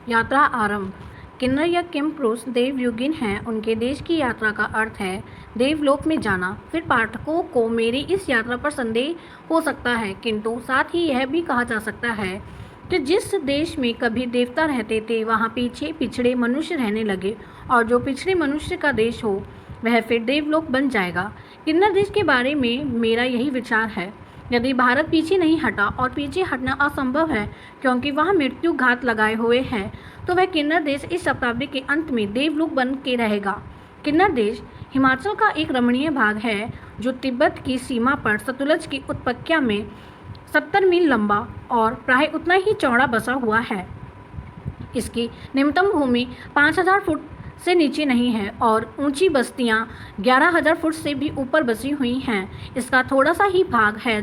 यात्रा आरंभ। किन्नर या किमपुरुष देवयुगीन हैं। उनके देश की यात्रा का अर्थ है देवलोक में जाना। फिर पाठकों को मेरी इस यात्रा पर संदेह हो सकता है, किंतु साथ ही यह भी कहा जा सकता है कि जिस देश में कभी देवता रहते थे वहाँ पीछे पिछड़े मनुष्य रहने लगे, और जो पिछड़े मनुष्य का देश हो वह फिर देवलोक बन जाएगा। किन्नर देश के बारे में मेरा यही विचार है। यदि भारत पीछे नहीं हटा, और पीछे हटना असंभव है क्योंकि वहाँ मृत्यु घात लगाए हुए हैं, तो वह किन्नर देश इस शताब्दी के अंत में देवलोक बन के रहेगा। किन्नर देश हिमाचल का एक रमणीय भाग है जो तिब्बत की सीमा पर सतलज की उत्पत्तिया में 70 मील लंबा और प्राय उतना ही चौड़ा बसा हुआ है। इसकी निम्नतम भूमि 5000 फुट से नीचे नहीं है और ऊंची बस्तियां 11000 फुट से भी ऊपर बसी हुई हैं। इसका थोड़ा सा ही भाग है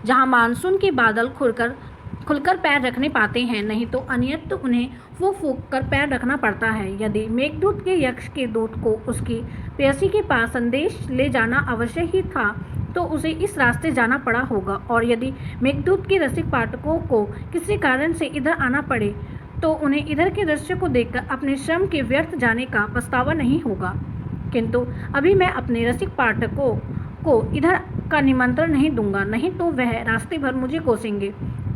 जहां मानसून के बादल खुलकर पैर रखने पाते हैं, नहीं तो अन्यत्र उन्हें फूंक फूंक कर पैर रखना पड़ता है। यदि मेघदूत के यक्ष के दूत को उसकी प्रेयसी के पास संदेश ले जाना अवश्य ही था तो उसे इस रास्ते जाना पड़ा होगा, और यदि मेघदूत के रसिक पाठकों को किसी कारण से इधर आना पड़े तो उन्हें इधर के दृश्य को देखकर अपने श्रम के व्यर्थ जाने का पछतावा नहीं होगा। किंतु अभी मैं अपने रसिक पाठकों को इधर का निमंत्रण नहीं दूंगा, नहीं तो वह रास्ते भर मुझे कोसेंगे,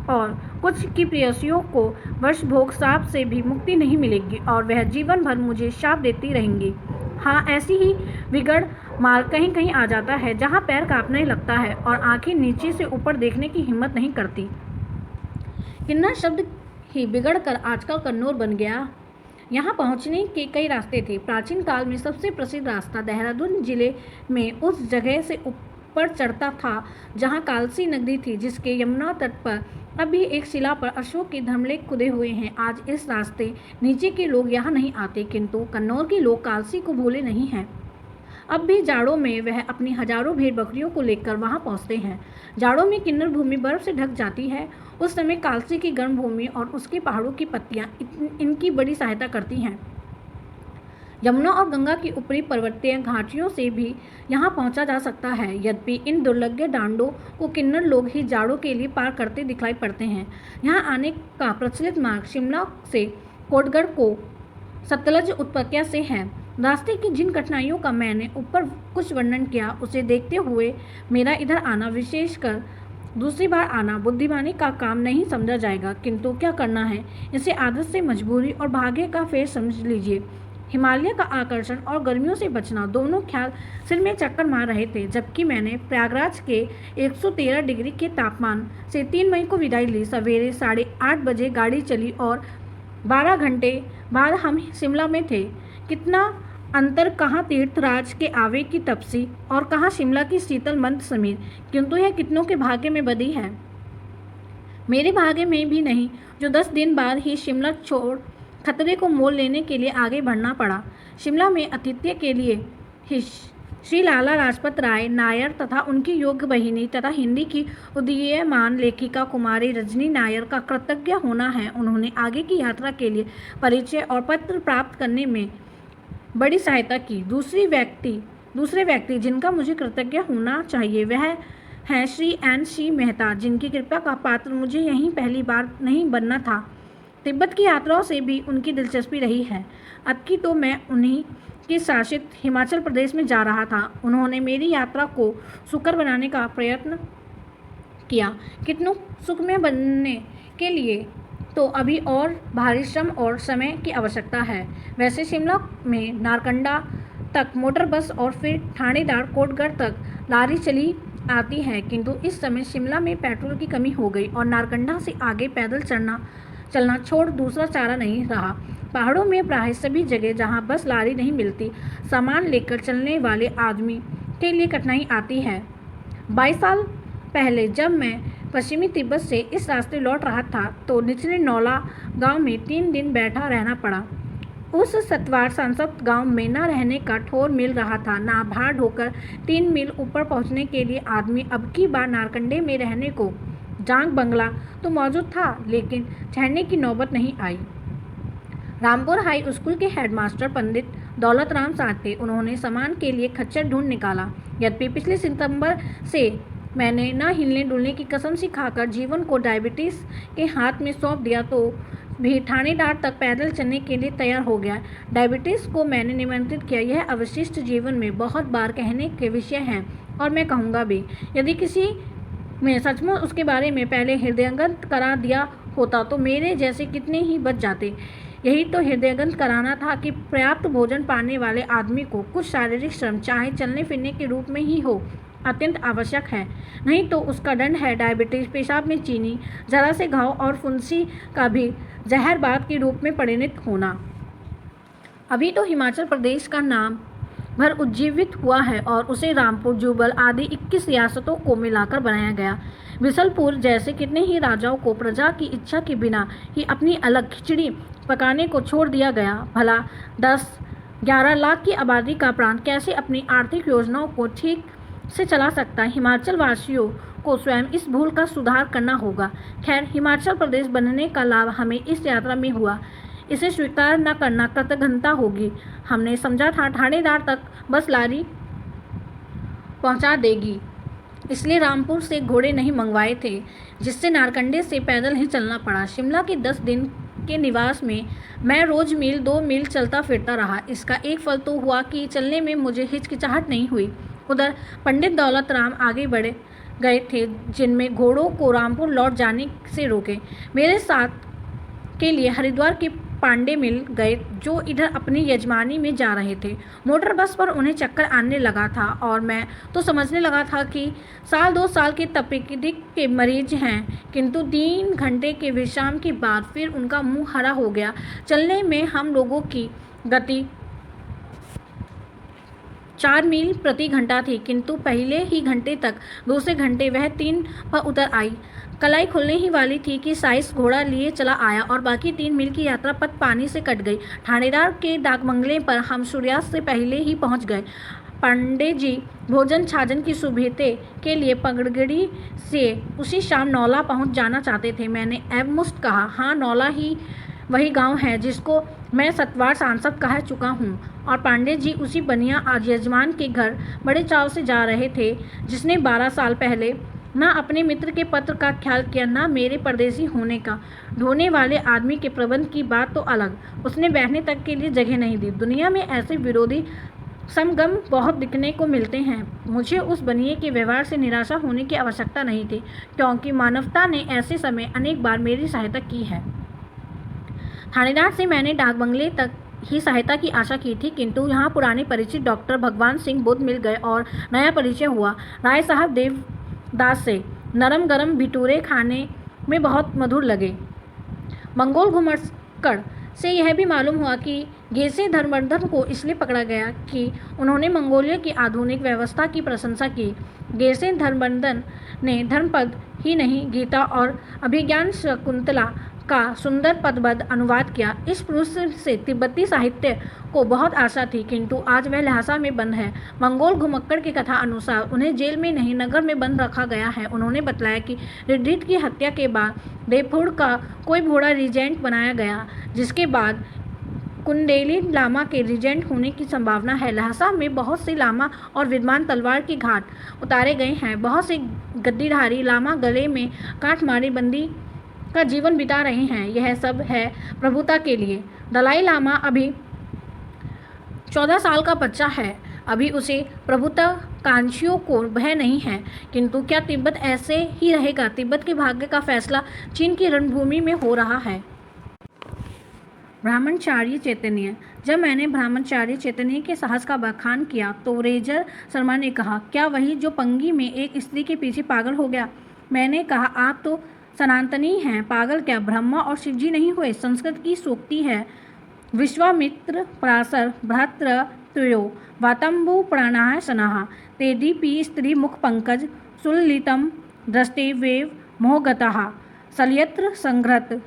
और कुछ की प्रेयसियों को वर्षभोग शाप से भी मुक्ति नहीं मिलेगी और वह जीवन भर मुझे शाप देती रहेंगी। हाँ, ऐसी ही विगड़ मार्ग कहीं कहीं आ जाता है जहाँ पैर कांपने लगता है और आंखें नीचे से ऊपर देखने की हिम्मत नहीं करती। किन्नर शब्द ही बिगड़कर आजकल कन्नौर बन गया। यहाँ पहुँचने के कई रास्ते थे। प्राचीन काल में सबसे प्रसिद्ध रास्ता देहरादून जिले में उस जगह से ऊपर चढ़ता था जहाँ कालसी नदी थी, जिसके यमुना तट पर अभी एक शिला पर अशोक के धर्मलेख खुदे हुए हैं। आज इस रास्ते नीचे के लोग यहाँ नहीं आते, किंतु कन्नौर के लोग कालसी को भूले नहीं हैं। अब भी जाड़ों में वह अपनी हजारों भेड़ बकरियों को लेकर वहां पहुंचते हैं। जाड़ों में किन्नर भूमि बर्फ से ढक जाती है। उस समय कालसी की गर्म भूमि और उसके पहाड़ों की पत्तियां इनकी बड़ी सहायता करती हैं। यमुना और गंगा की ऊपरी पर्वतीय घाटियों से भी यहाँ पहुँचा जा सकता है। यद्यपि इन दुर्लभ डांडों को किन्नर लोग ही जाड़ों के लिए पार करते दिखलाई पड़ते हैं। यहाँ आने का प्रचलित मार्ग शिमला से कोटगढ़ को सतलज उत्पत्तिया से है। रास्ते की जिन कठिनाइयों का मैंने ऊपर कुछ वर्णन किया, उसे देखते हुए मेरा इधर आना, विशेषकर दूसरी बार आना, बुद्धिमानी का काम नहीं समझा जाएगा, किंतु क्या करना है, इसे आदत से मजबूरी और भाग्य का फेर समझ लीजिए। हिमालय का आकर्षण और गर्मियों से बचना दोनों ख्याल सिर में चक्कर मार रहे थे जबकि मैंने प्रयागराज के 113 डिग्री के तापमान से 3 मई को विदाई ली। सवेरे 8:30 बजे गाड़ी चली और 12 घंटे बाद हम शिमला में थे। कितना अंतर, कहाँ तीर्थराज के आवे की तपसी और कहाँ शिमला की शीतल मंद समीर, किंतु यह कितनों के भाग्य में बदी है। मेरे भाग्य में भी नहीं, जो 10 दिन बाद ही शिमला छोड़ खतरे को मोल लेने के लिए आगे बढ़ना पड़ा। शिमला में आतिथ्य के लिए ही श्री लाला लाजपत राय नायर तथा उनकी योग्य बहिनी तथा हिंदी की उदीयमान लेखिका कुमारी रजनी नायर का कृतज्ञ होना है। उन्होंने आगे की यात्रा के लिए परिचय और पत्र प्राप्त करने में बड़ी सहायता की। दूसरे व्यक्ति जिनका मुझे कृतज्ञ होना चाहिए वह हैं श्री N.C. मेहता, जिनकी कृपा का पात्र मुझे यहीं पहली बार नहीं बनना था। तिब्बत की यात्राओं से भी उनकी दिलचस्पी रही है। अब की तो मैं उन्हीं के शासित हिमाचल प्रदेश में जा रहा था। उन्होंने मेरी यात्रा को सुकर बनाने का प्रयत्न किया। कितनों सुखमय बनने के लिए तो अभी और भारी श्रम और समय की आवश्यकता है। वैसे शिमला में नारकंडा तक मोटर बस और फिर ठाणेदार कोटगढ़ तक लारी चली आती है, किंतु इस समय शिमला में पेट्रोल की कमी हो गई और नारकंडा से आगे पैदल चलना छोड़ दूसरा चारा नहीं रहा। पहाड़ों में प्राय सभी जगह जहां बस लारी नहीं मिलती, सामान लेकर चलने वाले आदमी के लिए कठिनाई आती है। 22 साल पहले जब मैं पश्चिमी तिब्बत से इस रास्ते लौट रहा था तो निचले नौला गांव में 3 दिन बैठा रहना पड़ा। उस सतवार सांसद गांव में न रहने का ठोर मिल रहा था, ना भार ढोकर 3 मील ऊपर पहुंचने के लिए आदमी। अब की बार नारकंडे में रहने को जांग बंगला तो मौजूद था, लेकिन ठहरने की नौबत नहीं आई। रामपुर हाई स्कूल के हेडमास्टर पंडित दौलत राम साथ थे। उन्होंने सामान के लिए खच्चर ढूंढ निकाला। यद्यपि पिछले सितंबर से मैंने न हिलने डुलने की कसम सी खाकर जीवन को डायबिटीज के हाथ में सौंप दिया, तो भी ठाणेदार तक पैदल चलने के लिए तैयार हो गया। डायबिटीज़ को मैंने निमंत्रित किया। यह अवशिष्ट जीवन में बहुत बार कहने के विषय है और मैं कहूँगा भी। यदि किसी में सचमुच उसके बारे में पहले हृदयंगम करा दिया होता तो मेरे जैसे कितने ही बच जाते। यही तो हृदयंगम कराना था कि पर्याप्त भोजन पाने वाले आदमी को कुछ शारीरिक श्रम, चाहे चलने फिरने के रूप में ही हो, अत्यंत आवश्यक है। नहीं तो उसका दंड है डायबिटीज, पेशाब में चीनी, जरा से घाव और फुंसी का भी जहरबाद के रूप में परिणत होना। अभी तो हिमाचल प्रदेश का नाम भर उज्जीवित हुआ है और उसे रामपुर, जुब्बल आदि 21 रियासतों को मिलाकर बनाया गया। बिसलपुर जैसे कितने ही राजाओं को प्रजा की इच्छा के बिना ही अपनी अलग खिचड़ी पकाने को छोड़ दिया गया। भला 10-11 लाख की आबादी का प्रांत कैसे अपनी आर्थिक योजनाओं को ठीक से चला सकता है। हिमाचल वासियों को स्वयं इस भूल का सुधार करना होगा। खैर, हिमाचल प्रदेश बनने का लाभ हमें इस यात्रा में हुआ, इसे स्वीकार न करना कृतघ्नता होगी। हमने समझा था ठाणेदार तक बस लारी पहुंचा देगी, इसलिए रामपुर से घोड़े नहीं मंगवाए थे, जिससे नारकंडे से पैदल ही चलना पड़ा। शिमला के 10 दिन के निवास में मैं रोज मील 2 मील चलता फिरता रहा। इसका एक फल तो हुआ कि चलने में मुझे हिचकिचाहट नहीं हुई। उधर पंडित दौलत राम आगे बढ़े गए थे, जिनमें घोड़ों को रामपुर लौट जाने से रोके। मेरे साथ के लिए हरिद्वार के पांडे मिल गए, जो इधर अपनी यजमानी में जा रहे थे। मोटर बस पर उन्हें चक्कर आने लगा था और मैं तो समझने लगा था कि 1-2 साल के तपेदिक के मरीज हैं, किंतु 3 घंटे के विश्राम के बाद फिर उनका मुंह हरा हो गया। चलने में हम लोगों की गति 4 मील प्रति घंटा थी, किंतु पहले ही घंटे तक दूसरे घंटे वह 3 पर उतर आई। कलाई खुलने ही वाली थी कि साइस घोड़ा लिए चला आया और बाकी 3 मील की यात्रा पथ पानी से कट गई। ठाणेदार के डाकबंगले पर हम सूर्यास्त से पहले ही पहुंच गए। पांडे जी भोजन छाजन की सुविधा के लिए पगड़गड़ी से उसी शाम नौला पहुंच जाना चाहते थे। मैंने एबमुश्त कहा, हाँ, नौला ही वही गांव है जिसको मैं 7 सांसद कह चुका हूँ। और पांडे जी उसी बनिया आज यजमान के घर बड़े चाव से जा रहे थे, जिसने 12 साल पहले न अपने मित्र के पत्र का ख्याल किया, न मेरे परदेसी होने का। ढोने वाले आदमी के प्रबंध की बात तो अलग, उसने बैठने तक के लिए जगह नहीं दी। दुनिया में ऐसे विरोधी समगम बहुत दिखने को मिलते हैं। मुझे उस बनिए के व्यवहार से निराशा होने की आवश्यकता नहीं थी, क्योंकि मानवता ने ऐसे समय अनेक बार मेरी सहायता की है। थानेदार से मैंने डाकबंगले तक ही सहायता की आशा की थी, किंतु यहाँ पुराने परिचित डॉक्टर भगवान सिंह बुद्ध मिल गए और नया परिचय हुआ राय साहब देवदास से। नरम गरम भिटूरे खाने में बहुत मधुर लगे। मंगोल घुमक्कड़ से यह भी मालूम हुआ कि गेसे धर्मवर्धन को इसलिए पकड़ा गया कि उन्होंने मंगोलिया की आधुनिक व्यवस्था की प्रशंसा की। गेसे धर्मवर्धन ने धर्मपद ही नहीं, गीता और अभिज्ञान शकुंतला का सुंदर पदबद्ध अनुवाद किया। इस पुरुष से तिब्बती साहित्य को बहुत आशा थी, किंतु आज वह लहासा में बंद है। मंगोल घुमक्कड़ की कथा अनुसार उन्हें जेल में नहीं, नगर में बंद रखा गया है। उन्होंने बताया कि रिड्ढित की हत्या के बाद देवपुर का कोई घोड़ा रिजेंट बनाया गया, जिसके बाद कुंडेली लामा के रिजेंट होने की संभावना है। लहासा में बहुत से लामा और विद्वान तलवार के घाट उतारे गए हैं। बहुत से गद्दीधारी लामा गले में काट मारे बंदी का जीवन बिता रहे हैं। यह सब है प्रभुता के लिए। दलाई लामा अभी 14 साल का बच्चा है। अभी उसे प्रभुता कांक्षियों को भय नहीं है, किंतु क्या तिब्बत ऐसे ही रहेगा? तिब्बत के भाग्य का फैसला चीन की रणभूमि में हो रहा है। ब्रह्मचार्य चैतन्य। जब मैंने ब्रह्मचार्य चैतन्य के साहस का बखान किया तो रेजर शर्मा ने कहा, क्या वही जो पंगी में एक स्त्री के पीछे पागल हो गया? मैंने कहा, आप तो सनातनी हैं, पागल क्या ब्रह्मा और शिवजी नहीं हुए? संस्कृत की सूक्ति है, विश्वामित्र पराशर भ्रातृत्वयो वातंबु प्राणाः सनः तेदीपि स्त्री मुख पंकज सुललितम दृष्टे वेव मोहगतः सल्यत्र संघ्रत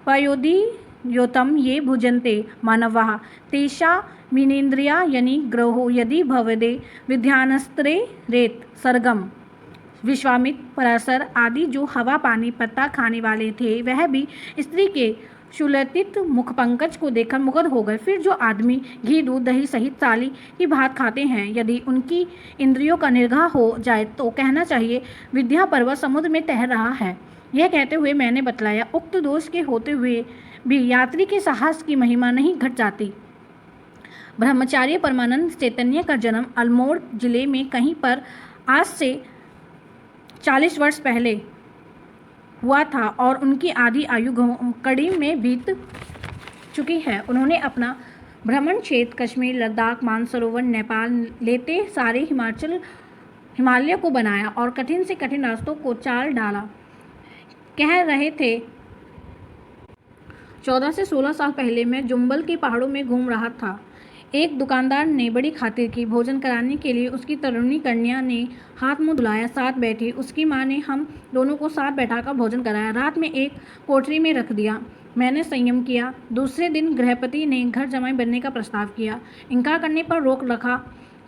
पयोधि योतम ये भुजन्ते मानवाः तेषा मीनेन्द्रिया यनि ग्रहो यदि भवदे विद्यानस्त्रे रेत सरगम। विश्वामित्र पराशर आदि जो हवा पानी पत्ता खाने वाले थे, वह भी स्त्री के सुललित मुखपंकज को देखकर मुग्ध हो गए। फिर जो आदमी घी दूध दही सहित साली की भात खाते हैं, यदि उनकी इंद्रियों का निर्वाह हो जाए तो कहना चाहिए विद्या पर्वत समुद्र में तैर रहा है। यह कहते हुए मैंने बतलाया, उक्त दोष के होते हुए भी यात्री के साहस की महिमा नहीं घट जाती। ब्रह्मचार्य परमानंद चैतन्य का जन्म अल्मोड़ जिले में कहीं पर आज से 40 वर्ष पहले हुआ था और उनकी आधी आयु कड़ी में बीत चुकी है। उन्होंने अपना भ्रमण क्षेत्र कश्मीर, लद्दाख, मानसरोवर, नेपाल लेते सारे हिमालय को बनाया और कठिन से कठिन रास्तों को चाल डाला। कह रहे थे 14 से 16 साल पहले मैं जुम्बल के पहाड़ों में घूम रहा था। एक दुकानदार ने बड़ी खातिर की। भोजन कराने के लिए उसकी तरुणी कन्या ने हाथ मुंह धुलाया, साथ बैठी। उसकी माँ ने हम दोनों को साथ बैठाकर भोजन कराया। रात में एक कोठरी में रख दिया। मैंने संयम किया। दूसरे दिन गृहपति ने घर जमाई बनने का प्रस्ताव किया। इनकार करने पर रोक रखा।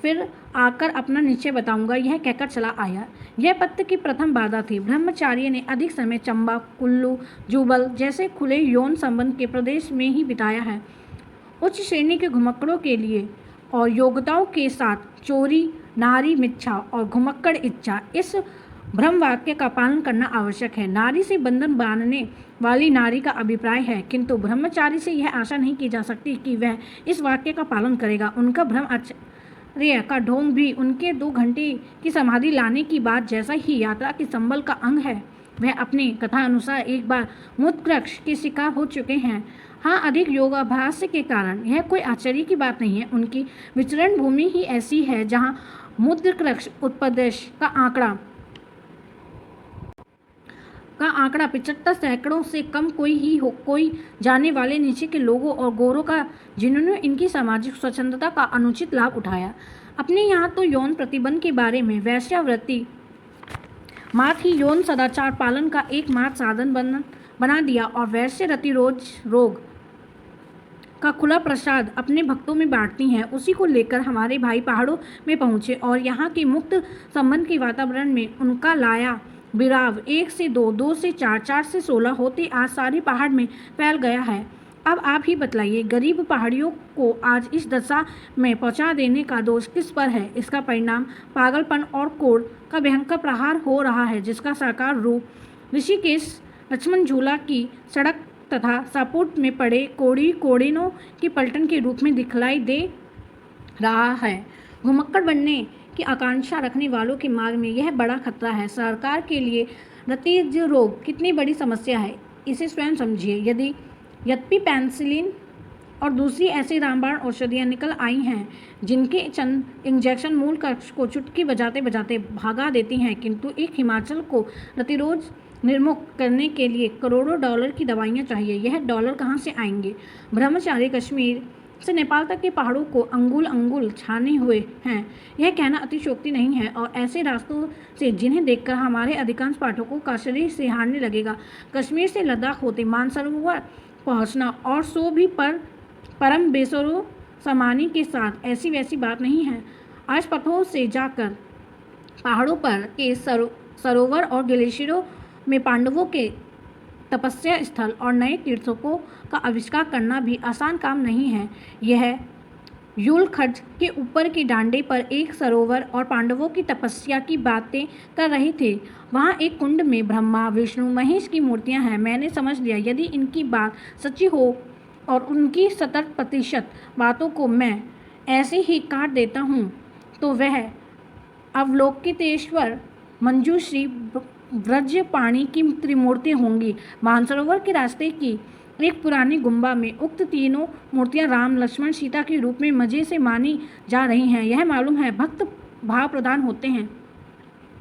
फिर आकर अपना निश्चय बताऊंगा, यह कहकर चला आया। यह पत्र की प्रथम बाधा थी। ब्रह्मचार्य ने अधिक समय चंबा, कुल्लू, जुबल जैसे खुले यौन संबंध के प्रदेश में ही बिताया है। उच्च श्रेणी के घुमक्कड़ों के लिए और योग्यताओं के साथ चोरी, नारी मिच्छा और घुमक्कड़ इच्छा, इस भ्रम वाक्य का पालन करना आवश्यक है। नारी से बंधन बांधने वाली नारी का अभिप्राय है, किंतु ब्रह्मचारी से यह आशा नहीं की जा सकती कि वह इस वाक्य का पालन करेगा। उनका ब्रह्मचर्य का ढोंग भी उनके 2 घंटे की समाधि लाने की बात जैसा ही यात्रा के संबल का अंग है। वह अपनी कथा अनुसार एक बार मुद्रकृक्ष के शिकार हो चुके हैं। हाँ, अधिक योगाभ्यास के कारण। यह कोई आश्चर्य की बात नहीं है। उनकी विचरण भूमि ही ऐसी है जहाँ मुद्रकृक्ष उपदेश का आंकड़ा 75 सैकड़ों से कम कोई जाने वाले नीचे के लोगों और गोरों का, जिन्होंने इनकी सामाजिक स्वच्छंदता का अनुचित लाभ उठाया। अपने यहाँ तो यौन प्रतिबंध के बारे में वैश्यावृत्ति मात्र ही यौन सदाचार पालन का एकमात्र साधन बना दिया और वैश्य रति रोग का खुला प्रसाद अपने भक्तों में बांटती हैं। उसी को लेकर हमारे भाई पहाड़ों में पहुँचे और यहाँ के मुक्त संबंध के वातावरण में उनका लाया विराव 1 से 2, 2 से 4, 4 से 16 होते आज सारे पहाड़ में फैल गया है। अब आप ही बतलाइए, गरीब पहाड़ियों को आज इस दशा में पहुंचा देने का दोष किस पर है? इसका परिणाम पागलपन और कोढ़ का भयंकर प्रहार हो रहा है, जिसका साकार रूप ऋषिकेश लक्ष्मण झूला की सड़क तथा सापुट में पड़े कोड़िनों की पलटन के रूप में दिखलाई दे रहा है। घुमक्कड़ बनने की आकांक्षा रखने वालों के मार्ग में यह बड़ा खतरा है। सरकार के लिए रतिज रोग कितनी बड़ी समस्या है, इसे स्वयं समझिए। यद्यपि पेनिसिलिन और दूसरी ऐसी रामबाण औषधियाँ निकल आई हैं जिनके चंद इंजेक्शन मूल कक्ष को चुटकी बजाते बजाते भागा देती हैं, किंतु एक हिमाचल को रतिरोज निर्मुक्त करने के लिए करोड़ों डॉलर की दवाइयाँ चाहिए। यह डॉलर कहाँ से आएंगे? ब्रह्मचारी कश्मीर से नेपाल तक के पहाड़ों को अंगुल अंगुल छाने हुए हैं, यह कहना अतिशयोक्ति नहीं है। और ऐसे रास्तों से जिन्हें देखकर हमारे अधिकांश पाठकों का शरीर से हारने लगेगा। कश्मीर से लद्दाख होते मानसरोवर पहुँचना और सो भी परम बेसरो सामानी के साथ ऐसी वैसी बात नहीं है। आज पथों से जाकर पहाड़ों पर के सरोवर और ग्लेशियरों में पांडवों के तपस्या स्थल और नए तीर्थों का आविष्कार करना भी आसान काम नहीं है। यह यूलखड्ड के ऊपर के डांडे पर एक सरोवर और पांडवों की तपस्या की बातें कर रहे थे। वहाँ एक कुंड में ब्रह्मा, विष्णु, महेश की मूर्तियाँ हैं। मैंने समझ लिया, यदि इनकी बात सच्ची हो और उनकी 70% बातों को मैं ऐसे ही काट देता हूँ तो वह अवलोकितेश्वर, मंजूश्री, व्रजपाणी की त्रिमूर्ति होंगी। मानसरोवर के रास्ते की एक पुरानी गुम्बा में उक्त तीनों मूर्तियां राम, लक्ष्मण, सीता के रूप में मजे से मानी जा रही हैं। यह मालूम है भक्त भाव प्रदान होते हैं,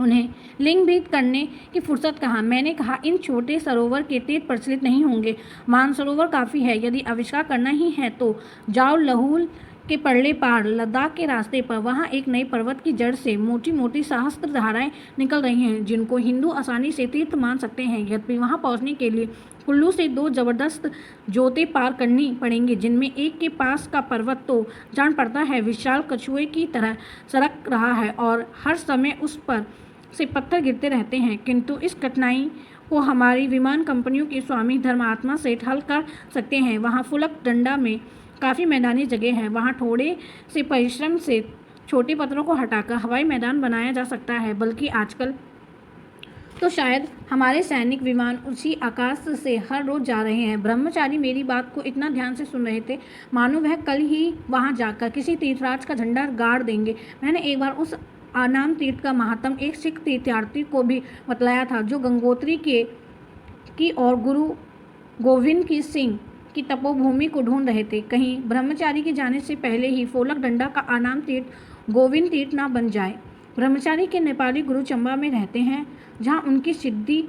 उन्हें लिंग भेद करने की फुर्सत कहाँ। मैंने कहा, इन छोटे सरोवर के तीर्थ प्रचलित नहीं होंगे। मानसरोवर काफ़ी है। यदि आविष्कार करना ही है तो जाओ लहूल के परले पार लद्दाख के रास्ते पर। वहाँ एक नए पर्वत की जड़ से मोटी मोटी सहस्त्र धाराएं निकल रही हैं, जिनको हिंदू आसानी से तीर्थ मान सकते हैं। यद्यपि वहाँ पहुँचने के लिए कुल्लू से 2 जबरदस्त जोते पार करनी पड़ेंगे, जिनमें एक के पास का पर्वत तो जान पड़ता है विशाल कछुए की तरह सरक रहा है और हर समय उस पर से पत्थर गिरते रहते हैं, किंतु इस कठिनाई को हमारी विमान कंपनियों के स्वामी धर्मात्मा सेठ हल कर सकते हैं। वहाँ फुलक डंडा में काफ़ी मैदानी जगह है। वहाँ थोड़े से परिश्रम से छोटे पत्थरों को हटाकर हवाई मैदान बनाया जा सकता है। बल्कि आजकल तो शायद हमारे सैनिक विमान उसी आकाश से हर रोज जा रहे हैं। ब्रह्मचारी मेरी बात को इतना ध्यान से सुन रहे थे मानो वह कल ही वहां जाकर किसी तीर्थराज का झंडा गाड़ देंगे। मैंने एक बार उस आनाम तीर्थ का महात्म एक सिख तीर्थयात्री को भी बतलाया था जो गंगोत्री की और गुरु गोविंद की सिंह की तपोभूमि को ढूंढ रहे थे। कहीं ब्रह्मचारी के जाने से पहले ही फोलक डंडा का आनाम तीर्थ गोविंद तीर्थ ना बन जाए। ब्रह्मचारी के नेपाली गुरु चंबा में रहते हैं जहाँ उनकी सिद्धि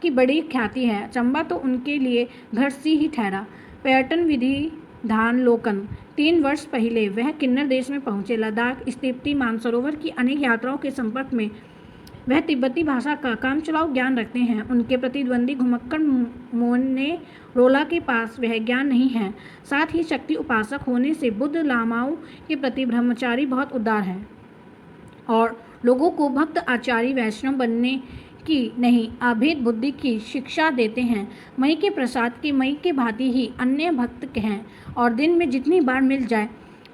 की बड़ी ख्याति है। चंबा तो उनके लिए घर सी ही ठहरा। पर्यटन विधिधानलोकन 3 वर्ष पहले वह किन्नर देश में पहुंचे। लद्दाख, स्पीति, मानसरोवर की अनेक यात्राओं के संपर्क में वह तिब्बती भाषा का कामचलाऊ ज्ञान रखते हैं। उनके प्रतिद्वंदी घुमक्कड़ मोनेरोला के पास वह ज्ञान नहीं है। साथ ही शक्ति उपासक होने से बुद्ध लामाओं के प्रति ब्रह्मचारी बहुत उदार है और लोगों को भक्त आचार्य वैष्णव बनने की नहीं, अभेद बुद्धि की शिक्षा देते हैं। मई के प्रसाद के मई के भांति ही अन्य भक्त हैं और दिन में जितनी बार मिल जाए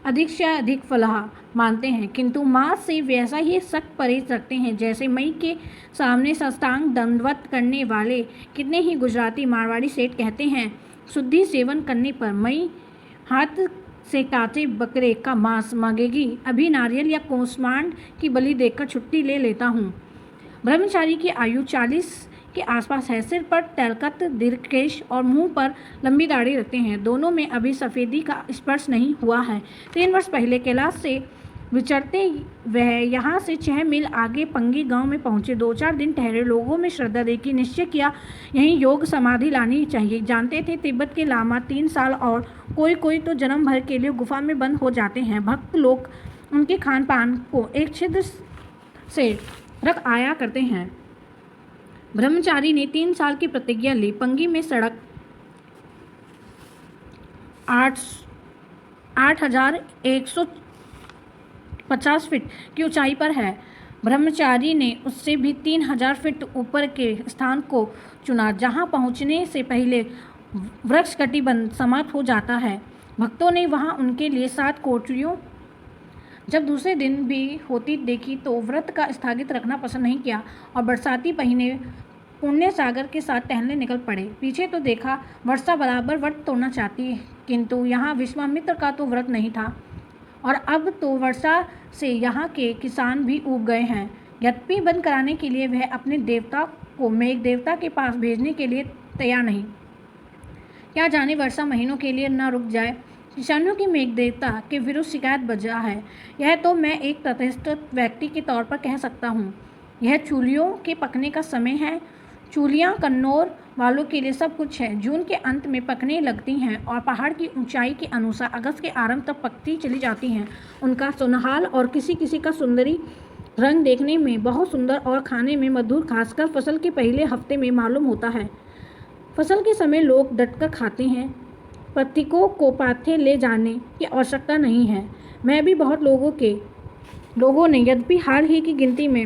अधिक से अधिक फलाह मानते हैं, किंतु माँ से वैसा ही सख्त परहेज रखते हैं जैसे मई के सामने साष्टांग दंडवत करने वाले कितने ही गुजराती मारवाड़ी सेठ कहते हैं। शुद्धि सेवन करने पर मई हाथ से काटे बकरे का मांस मांगेगी, अभी नारियल या कोसमांड की बलि देकर छुट्टी ले लेता हूँ। ब्रह्मचारी की आयु 40 के आसपास है। सिर पर तलकत, दीर्घकेश और मुंह पर लंबी दाढ़ी रखते हैं। दोनों में अभी सफ़ेदी का स्पर्श नहीं हुआ है। 3 वर्ष पहले कैलाश से विचरते वह यहाँ से 6 मील आगे पंगी गांव में पहुँचे। 2-4 दिन ठहरे, लोगों में श्रद्धा देखी, निश्चय किया यहीं योग समाधि लानी चाहिए। जानते थे तिब्बत के लामा 3 साल और कोई तो जन्म भर के लिए गुफा में बंद हो जाते हैं। भक्त लोग उनके खान पान को एक छिद्र से रख आया करते हैं। ब्रह्मचारी ने 3 साल की प्रतिज्ञा ली। पंगी में सड़क 8,150 फीट की ऊंचाई पर है। ब्रह्मचारी ने उससे भी 3,000 फीट ऊपर के स्थान को चुना जहां पहुंचने से पहले वृक्ष कटिबंध समाप्त हो जाता है। भक्तों ने वहां उनके लिए 7 कोठरियों जब दूसरे दिन भी होती देखी तो व्रत का स्थगित रखना पसंद नहीं किया और बरसाती महीने पुण्य सागर के साथ टहलने निकल पड़े। पीछे तो देखा वर्षा बराबर व्रत तोड़ना चाहती है, किंतु यहाँ विश्वामित्र का तो व्रत नहीं था और अब तो वर्षा से यहाँ के किसान भी ऊब गए हैं। यद्यपि बंद कराने के लिए वह अपने देवता को मेघ देवता के पास भेजने के लिए तैयार नहीं। क्या जाने वर्षा महीनों के लिए न रुक जाए। किसानों की मेघ देवता के विरुद्ध शिकायत बजा है, यह तो मैं एक प्रतिष्ठित व्यक्ति के तौर पर कह सकता हूँ। यह चूलियों के पकने का समय है। चूलियाँ कन्नौर वालों के लिए सब कुछ है। जून के अंत में पकने लगती हैं और पहाड़ की ऊंचाई के अनुसार अगस्त के आरंभ तक पकती चली जाती हैं। उनका सुनहाल और किसी किसी का सुंदरी रंग देखने में बहुत सुंदर और खाने में मधुर, खासकर फसल के पहले हफ्ते में मालूम होता है। फसल के समय लोग डटकर खाते हैं। पथिकों को पाथे ले जाने की आवश्यकता नहीं है। मैं भी बहुत लोगों ने यद्यपि हाल ही की गिनती में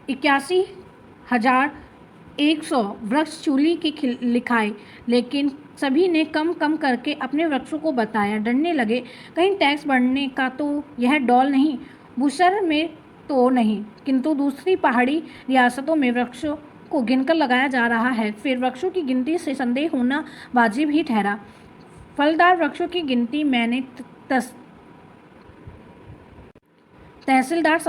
81,100 वृक्ष चूली के लिखाए, लेकिन सभी ने कम कम करके अपने वृक्षों को बताया। डरने लगे कहीं टैक्स बढ़ने का तो यह डौल नहीं, बुशर में तो नहीं, किंतु दूसरी पहाड़ी रियासतों में वृक्षों को गिनकर लगाया जा रहा है। फिर वृक्षों की गिनती से संदेह होना वाजिब ही ठहरा। फलदार वृक्षों की गिनती मैंने तहसीलदार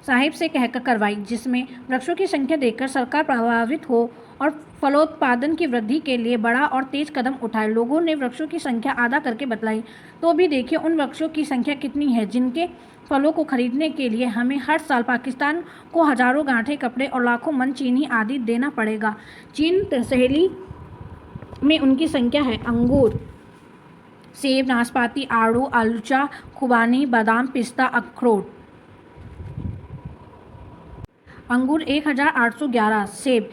साहिब से कहकर करवाई, जिसमें वृक्षों की संख्या देखकर सरकार प्रभावित हो और फलोत्पादन की वृद्धि के लिए बड़ा और तेज कदम उठाए। लोगों ने वृक्षों की संख्या आधा करके बतलाई। तो भी देखिए उन वृक्षों की संख्या कितनी है जिनके फलों को खरीदने के लिए हमें हर साल पाकिस्तान को हजारों गांठे कपड़े और लाखों मन चीनी आदि देना पड़ेगा। चीन सहेली में उनकी संख्या है। अंगूर, सेब, नाशपाती, आड़ू, आलूचा, खुबानी, बादाम, पिस्ता, अखरोट। अंगूर 1,811, सेब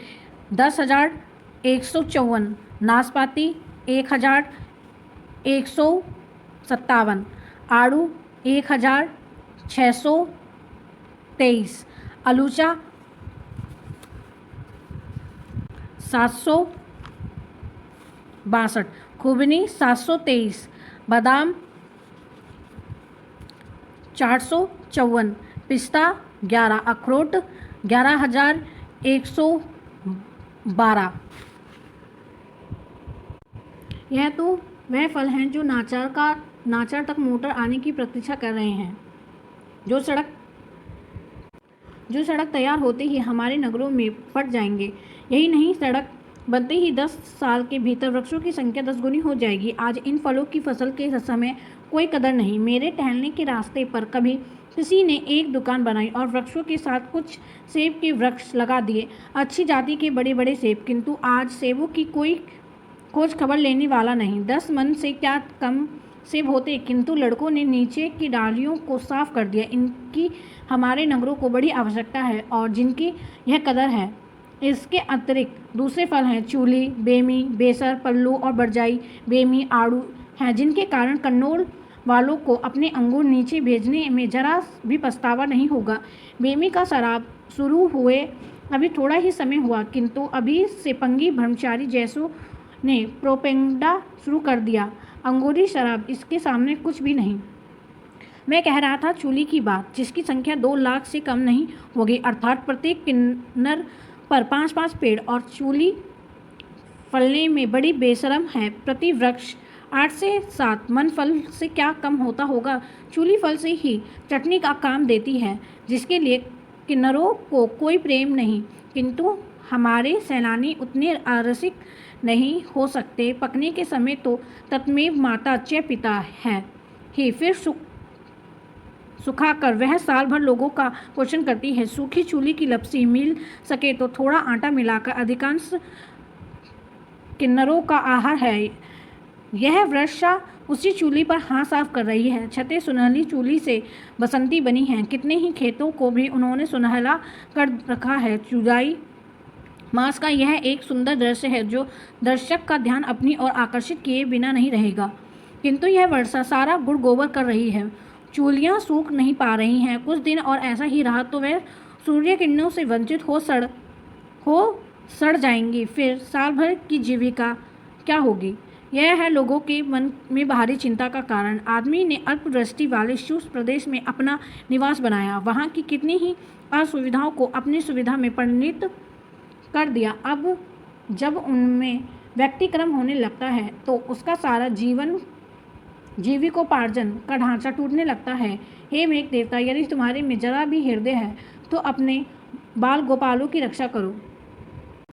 10,154, नाशपाती 1,157, आड़ू 1,623, आलूचा 762, खुबनी 723, बादाम 454, पिस्ता 11 अखरोट 11,112। यह तो वह फल हैं जो नाचर तक मोटर आने की प्रतीक्षा कर रहे हैं। जो सड़क तैयार होते ही हमारे नगरों में फट जाएंगे। यही नहीं, सड़क बनते ही 10 साल के भीतर वृक्षों की संख्या 10 गुनी हो जाएगी। आज इन फलों की फसल के समय कोई कदर नहीं। मेरे टहलने के रास्ते पर कभी किसी ने एक दुकान बनाई और वृक्षों के साथ कुछ सेब के वृक्ष लगा दिए, अच्छी जाति के बड़े बड़े सेब। किंतु आज सेबों की कोई खोज खबर लेने वाला नहीं। 10 मन से क्या कम सेब होते, किंतु लड़कों ने नीचे की डालियों को साफ कर दिया। इनकी हमारे नगरों को बड़ी आवश्यकता है और जिनकी यह कदर है। इसके अतिरिक्त दूसरे फल हैं चूली, बेमी, बेसर, पल्लू और बरजाई। बेमी, आड़ू हैं जिनके कारण कन्नौल वालों को अपने अंगूर नीचे भेजने में जरा भी पछतावा नहीं होगा। बेमी का शराब शुरू हुए अभी थोड़ा ही समय हुआ, किंतु अभी सेपंगी ब्रह्मचारी जैसों ने प्रोपेगेंडा शुरू कर दिया। अंगूरी शराब इसके सामने कुछ भी नहीं। मैं कह रहा था चूली की बात, जिसकी संख्या 2 लाख से कम नहीं होगी, अर्थात प्रत्येक किन्नर पर 5-5 पेड़। और चूली फलने में बड़ी बेशरम है। प्रति वृक्ष 8 से 7 मन फल से क्या कम होता होगा। चूली फल से ही चटनी का काम देती है, जिसके लिए किन्नरों को कोई प्रेम नहीं। किंतु हमारे सैलानी उतने रसिक नहीं हो सकते। पकने के समय तो तत्मेव माता च पिता है ही, फिर सुखाकर वह साल भर लोगों का पोषण करती है। सूखी चूली की लपसी मिल सके तो थोड़ा आटा मिलाकर अधिकांश किन्नरों का आहार है। यह वर्षा उसी चूली पर हाथ साफ कर रही है। छतें सुनहली चूली से बसंती बनी हैं। कितने ही खेतों को भी उन्होंने सुनहला कर रखा है। चुदाई मास का यह एक सुंदर दृश्य है जो दर्शक का ध्यान अपनी ओर आकर्षित किए बिना नहीं रहेगा। किंतु यह वर्षा सारा गुड़ गोबर कर रही है। चूलियाँ सूख नहीं पा रही हैं। कुछ दिन और ऐसा ही रहा तो वह सूर्य किरणों से वंचित हो सड़ जाएंगी। फिर साल भर की जीविका क्या होगी? यह है लोगों के मन में भारी चिंता का कारण। आदमी ने अल्पदृष्टि वाले शुष्क प्रदेश में अपना निवास बनाया, वहाँ की कितनी ही असुविधाओं को अपनी सुविधा में परिणित कर दिया। अब जब उनमें व्यक्तिक्रम होने लगता है तो उसका सारा जीविकोपार्जन का ढांचा टूटने लगता है। हे मेघ देवता, यदि तुम्हारे में जरा भी हृदय है तो अपने बाल गोपालों की रक्षा करो।